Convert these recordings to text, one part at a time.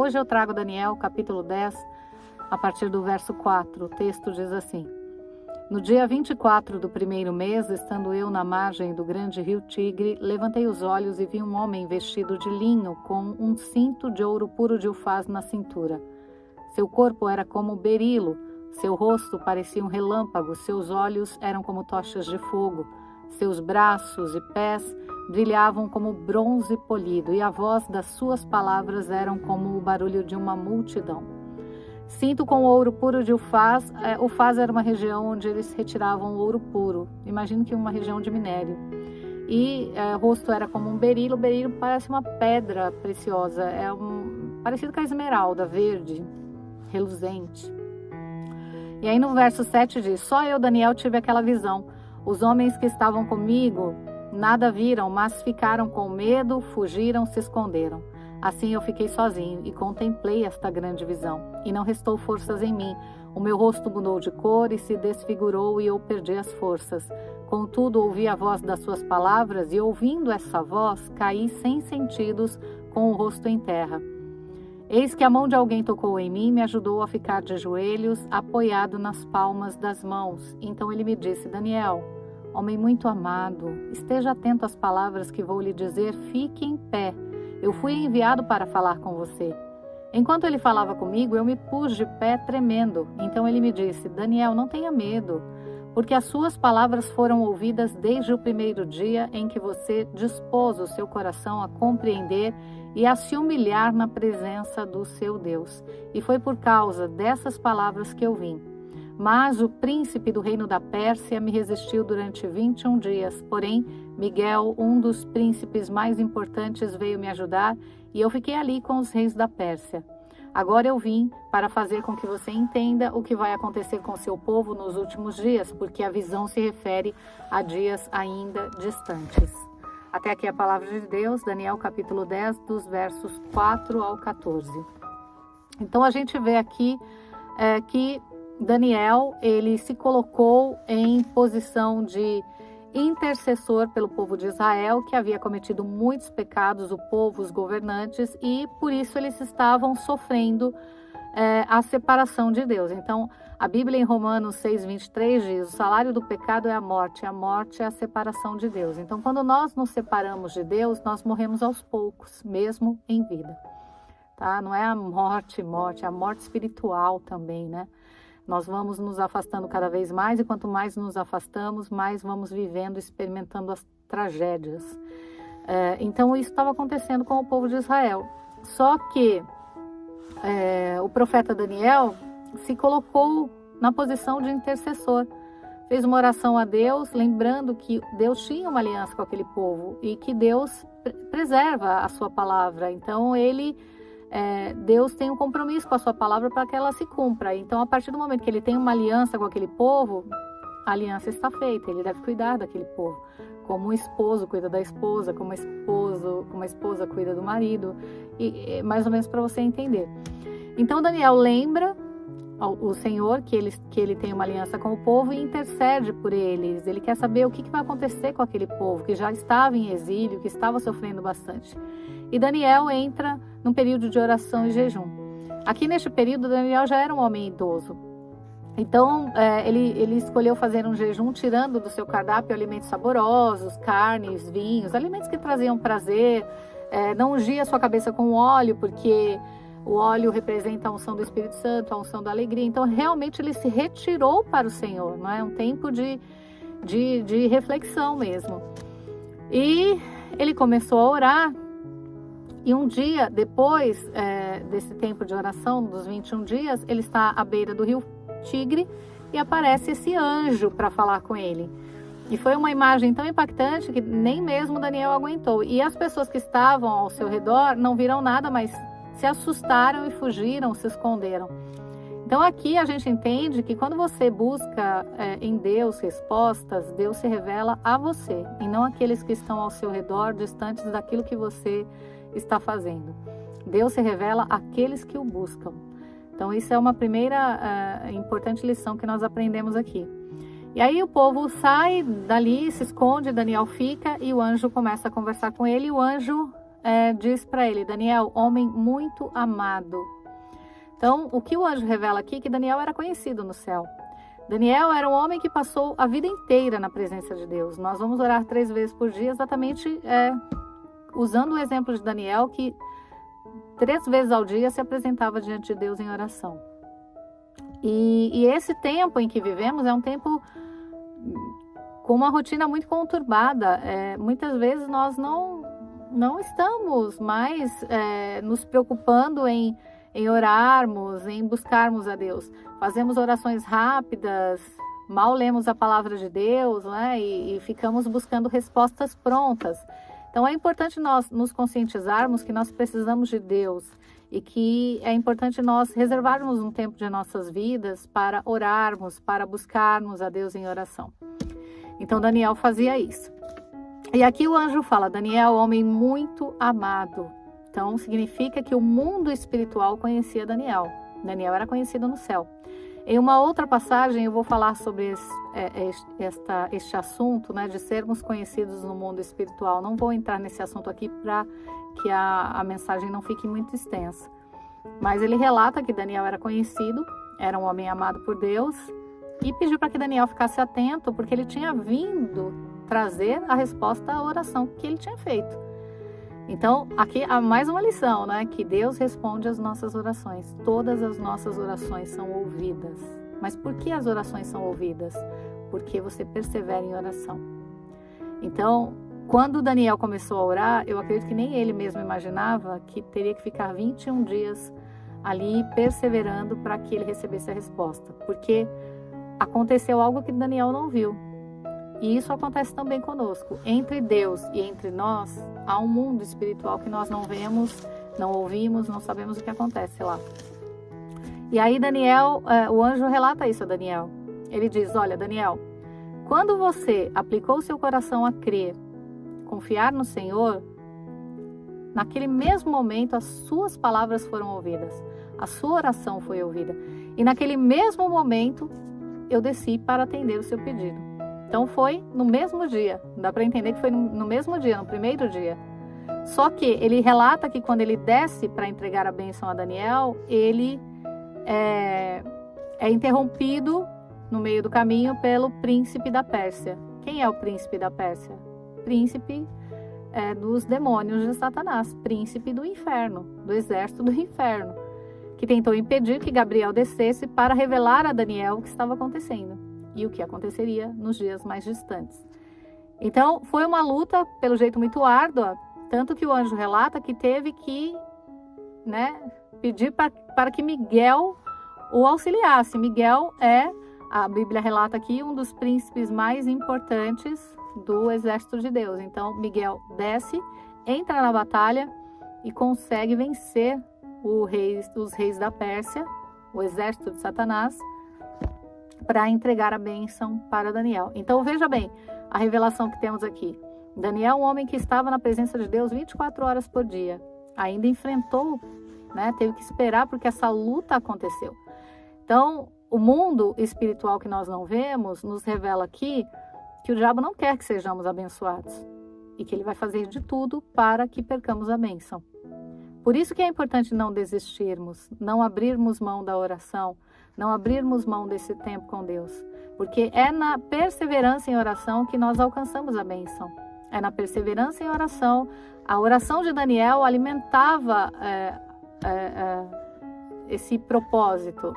Hoje eu trago Daniel, capítulo 10, a partir do verso 4. O texto diz assim: No dia 24 do primeiro mês, estando eu na margem do grande rio Tigre, levantei os olhos e vi um homem vestido de linho com um cinto de ouro puro de Ufaz na cintura. Seu corpo era como berilo, seu rosto parecia um relâmpago, seus olhos eram como tochas de fogo, seus braços e pés brilhavam como bronze polido, e a voz das suas palavras eram como o barulho de uma multidão. Cinto com ouro puro de Ufaz. Ufaz era uma região onde eles retiravam ouro puro. Imagino que uma região de minério. E rosto era como um berilo. O berilo parece uma pedra preciosa. Parecido com a esmeralda, verde, reluzente. E aí no verso 7 diz: Só eu, Daniel, tive aquela visão. Os homens que estavam comigo nada viram, mas ficaram com medo, fugiram, se esconderam. Assim eu fiquei sozinho e contemplei esta grande visão, e não restou forças em mim. O meu rosto mudou de cor e se desfigurou, e eu perdi as forças. Contudo, ouvi a voz das suas palavras, e ouvindo essa voz, caí sem sentidos, com o rosto em terra. Eis que a mão de alguém tocou em mim e me ajudou a ficar de joelhos, apoiado nas palmas das mãos. Então ele me disse: Daniel, homem muito amado, esteja atento às palavras que vou lhe dizer, fique em pé. Eu fui enviado para falar com você. Enquanto ele falava comigo, eu me pus de pé tremendo. Então ele me disse: Daniel, não tenha medo, porque as suas palavras foram ouvidas desde o primeiro dia em que você dispôs o seu coração a compreender e a se humilhar na presença do seu Deus. E foi por causa dessas palavras que eu vim. Mas o príncipe do reino da Pérsia me resistiu durante 21 dias. Porém, Miguel, um dos príncipes mais importantes, veio me ajudar e eu fiquei ali com os reis da Pérsia. Agora eu vim para fazer com que você entenda o que vai acontecer com seu povo nos últimos dias, porque a visão se refere a dias ainda distantes. Até aqui a palavra de Deus, Daniel capítulo 10, dos versos 4 ao 14. Então a gente vê aqui que Daniel, ele se colocou em posição de intercessor pelo povo de Israel, que havia cometido muitos pecados, o povo, os governantes, e por isso eles estavam sofrendo a separação de Deus. Então, a Bíblia em Romanos 6:23 diz: o salário do pecado é a morte é a separação de Deus. Então, quando nós nos separamos de Deus, nós morremos aos poucos, mesmo em vida. Tá? Não é a morte, é a morte espiritual também, né? Nós vamos nos afastando cada vez mais, e quanto mais nos afastamos, mais vamos vivendo, experimentando as tragédias. Então isso estava acontecendo com o povo de Israel. Só que o profeta Daniel se colocou na posição de intercessor. Fez uma oração a Deus, lembrando que Deus tinha uma aliança com aquele povo e que Deus preserva a sua palavra. Então Deus tem um compromisso com a sua palavra para que ela se cumpra. Então, a partir do momento que ele tem uma aliança com aquele povo, a aliança está feita. Ele deve cuidar daquele povo, como um esposo cuida da esposa, como a esposa cuida do marido, e mais ou menos para você entender. Então, Daniel lembra o Senhor que ele tem uma aliança com o povo e intercede por eles. Ele quer saber o que vai acontecer com aquele povo que já estava em exílio, que estava sofrendo bastante. E Daniel entra num período de oração e jejum. Aqui neste período, Daniel já era um homem idoso. Então, ele escolheu fazer um jejum, tirando do seu cardápio alimentos saborosos, carnes, vinhos, alimentos que traziam prazer. Não ungia sua cabeça com óleo, porque o óleo representa a unção do Espírito Santo, a unção da alegria. Então, realmente, ele se retirou para o Senhor. Não é um tempo de reflexão mesmo. E ele começou a orar. E um dia, depois desse tempo de oração, dos 21 dias, ele está à beira do rio Tigre e aparece esse anjo para falar com ele. E foi uma imagem tão impactante que nem mesmo Daniel aguentou. E as pessoas que estavam ao seu redor não viram nada, mas se assustaram e fugiram, se esconderam. Então aqui a gente entende que quando você busca em Deus respostas, Deus se revela a você e não àqueles que estão ao seu redor, distantes daquilo que você está fazendo. Deus se revela àqueles que o buscam. Então isso é uma primeira importante lição que nós aprendemos aqui. E aí o povo sai dali, se esconde, Daniel fica e o anjo começa a conversar com ele. E o anjo diz para ele: Daniel, homem muito amado. Então, o que o anjo revela aqui é que Daniel era conhecido no céu. Daniel era um homem que passou a vida inteira na presença de Deus. Nós vamos orar 3 vezes por dia, exatamente usando o exemplo de Daniel, que 3 vezes ao dia se apresentava diante de Deus em oração. E esse tempo em que vivemos é um tempo com uma rotina muito conturbada. Muitas vezes nós não estamos mais nos preocupando em orarmos, em buscarmos a Deus. Fazemos orações rápidas, mal lemos a palavra de Deus, né? E ficamos buscando respostas prontas. Então é importante nós nos conscientizarmos que nós precisamos de Deus e que é importante nós reservarmos um tempo de nossas vidas para orarmos, para buscarmos a Deus em oração. Então Daniel fazia isso. E aqui o anjo fala: Daniel, homem muito amado. Então significa que o mundo espiritual conhecia Daniel. Daniel era conhecido no céu. Em uma outra passagem eu vou falar sobre este assunto, né, de sermos conhecidos no mundo espiritual. Não vou entrar nesse assunto aqui para que a mensagem não fique muito extensa. Mas ele relata que Daniel era conhecido, era um homem amado por Deus, e pediu para que Daniel ficasse atento, porque ele tinha vindo trazer a resposta à oração que ele tinha feito. Então, aqui há mais uma lição, né? Que Deus responde às nossas orações. Todas as nossas orações são ouvidas. Mas por que as orações são ouvidas? Porque você persevera em oração. Então, quando Daniel começou a orar, eu acredito que nem ele mesmo imaginava que teria que ficar 21 dias ali perseverando para que ele recebesse a resposta. Porque aconteceu algo que Daniel não viu. E isso acontece também conosco. Entre Deus e entre nós, há um mundo espiritual que nós não vemos, não ouvimos, não sabemos o que acontece lá. E aí Daniel, o anjo relata isso a Daniel. Ele diz: olha, Daniel, quando você aplicou seu coração a crer, confiar no Senhor, naquele mesmo momento as suas palavras foram ouvidas, a sua oração foi ouvida. E naquele mesmo momento eu desci para atender o seu pedido. Então foi no mesmo dia, dá para entender que foi no mesmo dia, no primeiro dia. Só que ele relata que quando ele desce para entregar a bênção a Daniel, ele é interrompido no meio do caminho pelo príncipe da Pérsia. Quem é o príncipe da Pérsia? Príncipe dos demônios de Satanás, príncipe do inferno, do exército do inferno, que tentou impedir que Gabriel descesse para revelar a Daniel o que estava acontecendo e o que aconteceria nos dias mais distantes. Então, foi uma luta, pelo jeito, muito árdua, tanto que o anjo relata que teve que, pedir para que Miguel o auxiliasse. Miguel a Bíblia relata aqui, um dos príncipes mais importantes do exército de Deus. Então, Miguel desce, entra na batalha e consegue vencer os reis da Pérsia, o exército de Satanás, para entregar a bênção para Daniel. Então veja bem a revelação que temos aqui. Daniel, um homem que estava na presença de Deus 24 horas por dia, ainda enfrentou, teve que esperar porque essa luta aconteceu. Então, o mundo espiritual que nós não vemos nos revela aqui que o diabo não quer que sejamos abençoados e que ele vai fazer de tudo para que percamos a bênção. Por isso que é importante não desistirmos, não abrirmos mão da oração, não abrirmos mão desse tempo com Deus, porque é na perseverança em oração que nós alcançamos a bênção. É na perseverança em oração. A oração de Daniel alimentava esse propósito,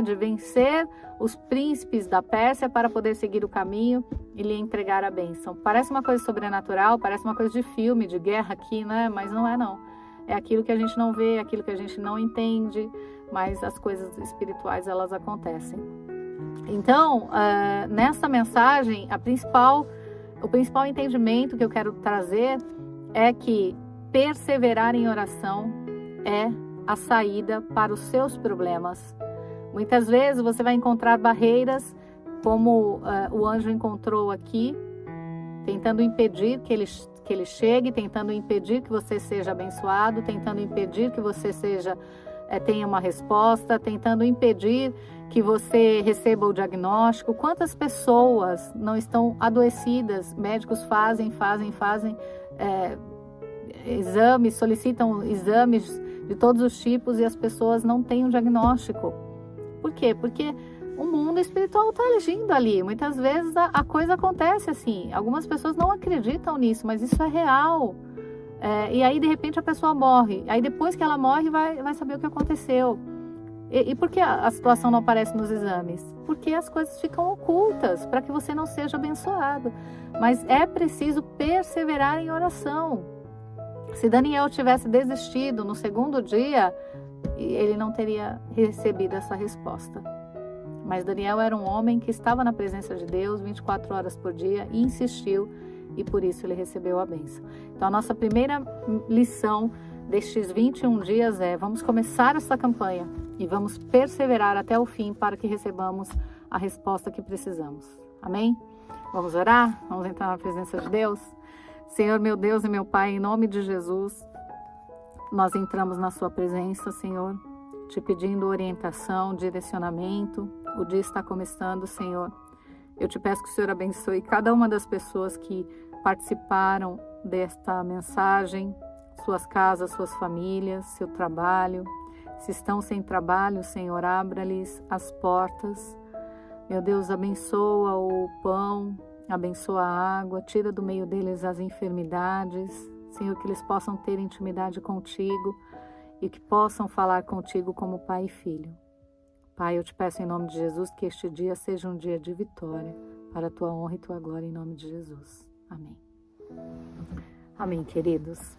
de vencer os príncipes da Pérsia para poder seguir o caminho e lhe entregar a bênção. Parece uma coisa sobrenatural, parece uma coisa de filme, de guerra aqui, mas não é não. É aquilo que a gente não vê, aquilo que a gente não entende, mas as coisas espirituais, elas acontecem. Então, nessa mensagem, o principal entendimento que eu quero trazer é que perseverar em oração é a saída para os seus problemas. Muitas vezes você vai encontrar barreiras, como o anjo encontrou aqui, tentando impedir que ele chegue, tentando impedir que você seja abençoado, tentando impedir que você tenha uma resposta, tentando impedir que você receba o diagnóstico. Quantas pessoas não estão adoecidas? Médicos fazem exames, solicitam exames de todos os tipos e as pessoas não têm um diagnóstico. Por quê? Porque o mundo espiritual está agindo ali. Muitas vezes a coisa acontece assim. Algumas pessoas não acreditam nisso, mas isso é real. E aí, de repente, a pessoa morre. Aí, depois que ela morre, vai saber o que aconteceu. E por que a situação não aparece nos exames? Porque as coisas ficam ocultas, para que você não seja abençoado. Mas é preciso perseverar em oração. Se Daniel tivesse desistido no segundo dia, ele não teria recebido essa resposta. Mas Daniel era um homem que estava na presença de Deus 24 horas por dia e insistiu, e por isso ele recebeu a bênção. Então a nossa primeira lição destes 21 dias vamos começar essa campanha e vamos perseverar até o fim para que recebamos a resposta que precisamos. Amém? Vamos orar? Vamos entrar na presença de Deus? Senhor, meu Deus e meu Pai, em nome de Jesus, nós entramos na sua presença, Senhor, te pedindo orientação, direcionamento. O dia está começando, Senhor. Eu te peço que o Senhor abençoe cada uma das pessoas que participaram desta mensagem, suas casas, suas famílias, seu trabalho. Se estão sem trabalho, Senhor, abra-lhes as portas. Meu Deus, abençoa o pão, abençoa a água, tira do meio deles as enfermidades. Senhor, que eles possam ter intimidade contigo e que possam falar contigo como pai e filho. Pai, eu te peço em nome de Jesus que este dia seja um dia de vitória para a tua honra e tua glória em nome de Jesus. Amém. Amém, queridos.